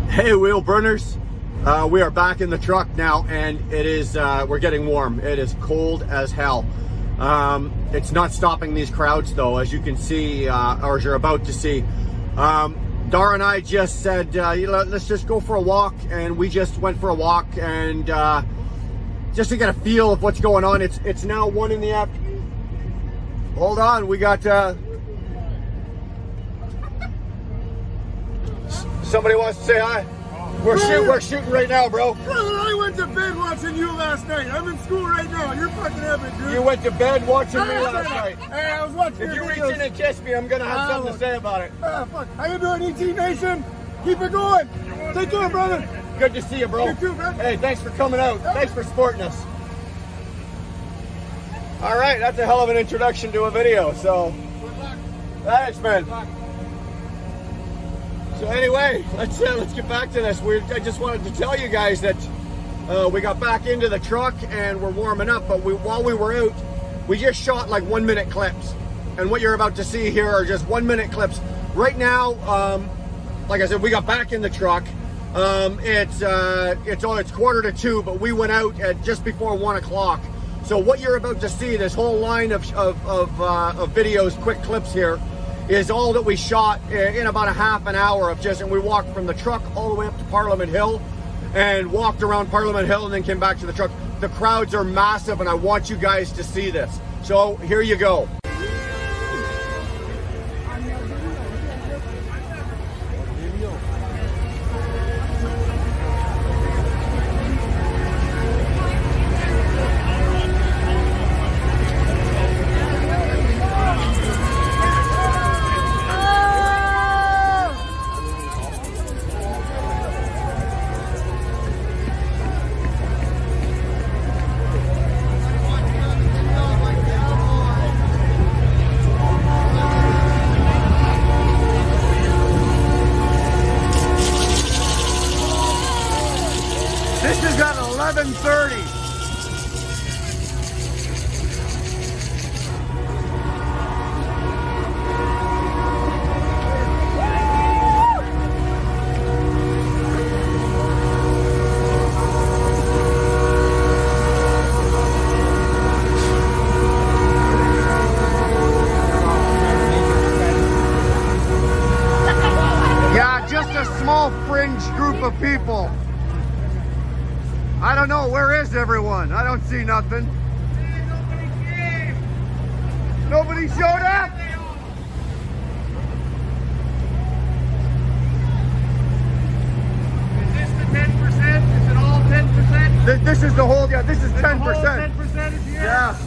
Hey wheel burners, we are back in the truck now, and it is we're getting warm. It is cold as hell. It's not stopping these crowds though, as you can see, or as you're about to see. Dar and I just said, let's just go for a walk, and we just went for a walk, and just to get a feel of what's going on. It's now 1 in the afternoon. Hold on, we got somebody wants to say hi. We're shooting right now, bro. Brother, I went to bed watching you last night. I'm in school right now. You're fucking epic, dude. You went to bed watching me last night. Hey, I was watching. If you reach in and kiss me, I'm gonna have something to say about it. Fuck. How you doing, ET Nation? Keep it going. Take care, brother. Good to see you, bro. You too, man. Hey, thanks for coming out. Thanks for supporting us. All right, that's a hell of an introduction to a video. So, thanks, man. So anyway, let's get back to this. I just wanted to tell you guys that we got back into the truck and we're warming up. But while we were out, we just shot like 1-minute clips. And what you're about to see here are just 1-minute clips. Right now, like I said, we got back in the truck. It's 1:45, but we went out at just before 1 o'clock. So what you're about to see, this whole line of videos, quick clips here, is all that we shot in about a half an hour of just, and we walked from the truck all the way up to Parliament Hill and walked around Parliament Hill and then came back to the truck. The crowds are massive and I want you guys to see this. So here you go. This is at 11:30. Yeah, just a small fringe group of people. I don't know, where is everyone? I don't see nothing. Nobody showed up? Is this the 10%? Is it all 10%? This is the whole, yeah, this is 10%. 10% is here? Yeah.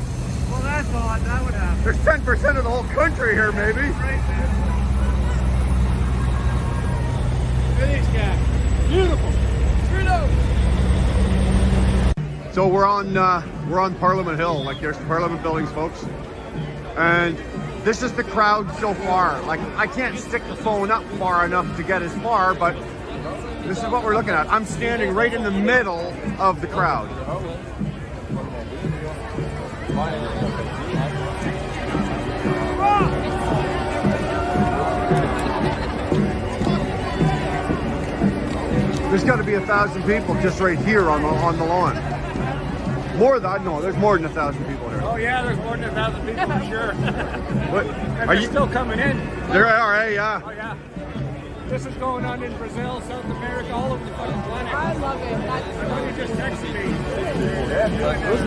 Well, that's odd. That would happen. There's 10% of the whole country here, maybe. Right, man. Look at these guys. Beautiful. So we're on Parliament Hill, like there's the Parliament buildings, folks. And this is the crowd so far. Like I can't stick the phone up far enough to get as far, but this is what we're looking at. I'm standing right in the middle of the crowd. There's got to be 1,000 people just right here on the lawn. More than no, there's more than 1,000 people here. Oh yeah, there's more than 1,000 people for sure. What? And Are they're you still coming in? There are, hey, yeah. Oh yeah. This is going on in Brazil, South America, all over the fucking planet. I love it. I know you just texted me.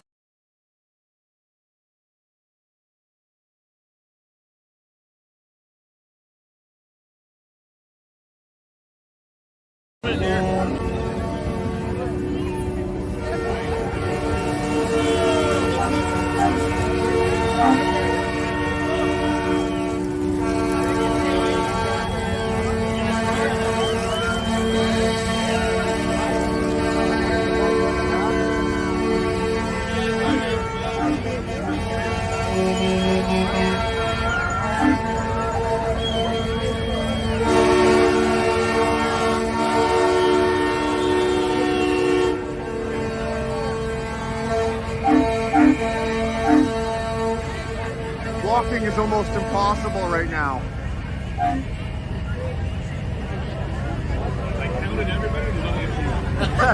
Walking is almost impossible right now. I counted everybody. What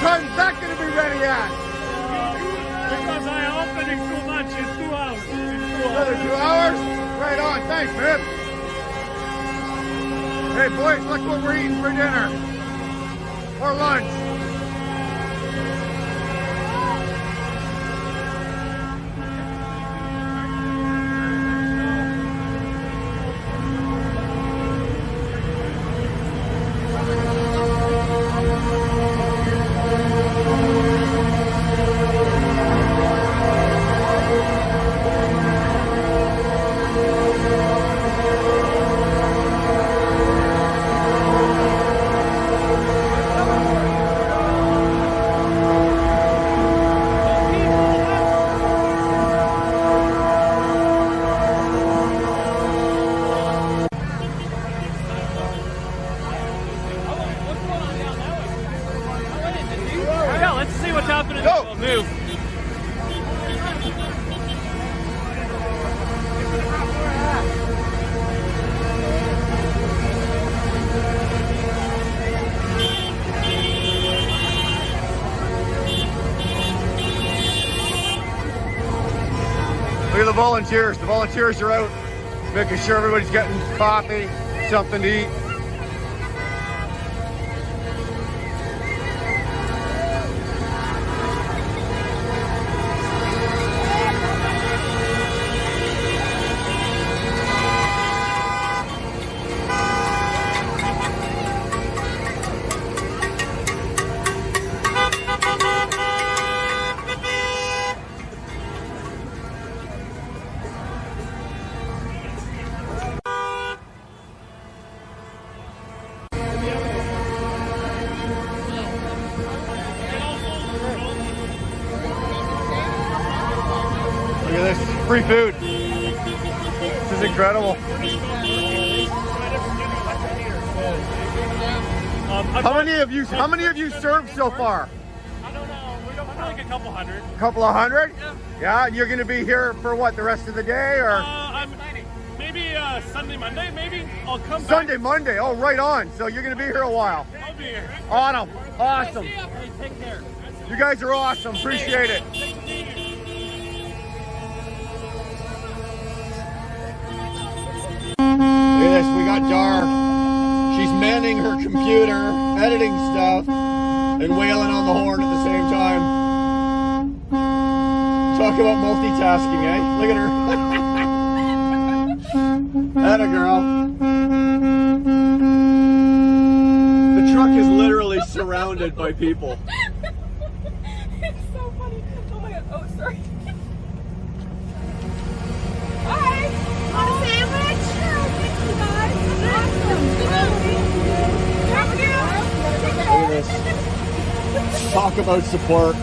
time is that going to be ready at? Because I opening too much in 2 hours. Another 2 hours? Right on. Thanks, man. Hey, boys, look what we're eating for dinner. Or lunch. Yeah, let's see what's happening. Go. We'll move. Look at the volunteers. The volunteers are out making sure everybody's getting coffee, something to eat. Look at this, free food. This is incredible. How many of you served so far? I don't know. We're like a couple hundred. A couple of hundred? Yeah. Yeah, and you're gonna be here for what, the rest of the day or? Maybe Sunday, Monday, maybe. I'll come back. Sunday, Monday, oh right on. So you're gonna be here a while. I'll be here. Awesome. Hey, take care. You guys are awesome, appreciate it. Look at this, we got Dar. She's manning her computer, editing stuff, and wailing on the horn at the same time. Talk about multitasking, eh? Look at her. Atta girl. The truck is literally surrounded by people. It's so funny. Oh my god. Oh, sorry. Hi. Want a sandwich? Sure. Thank you guys. Awesome. Thank you. Look at this. Talk about support.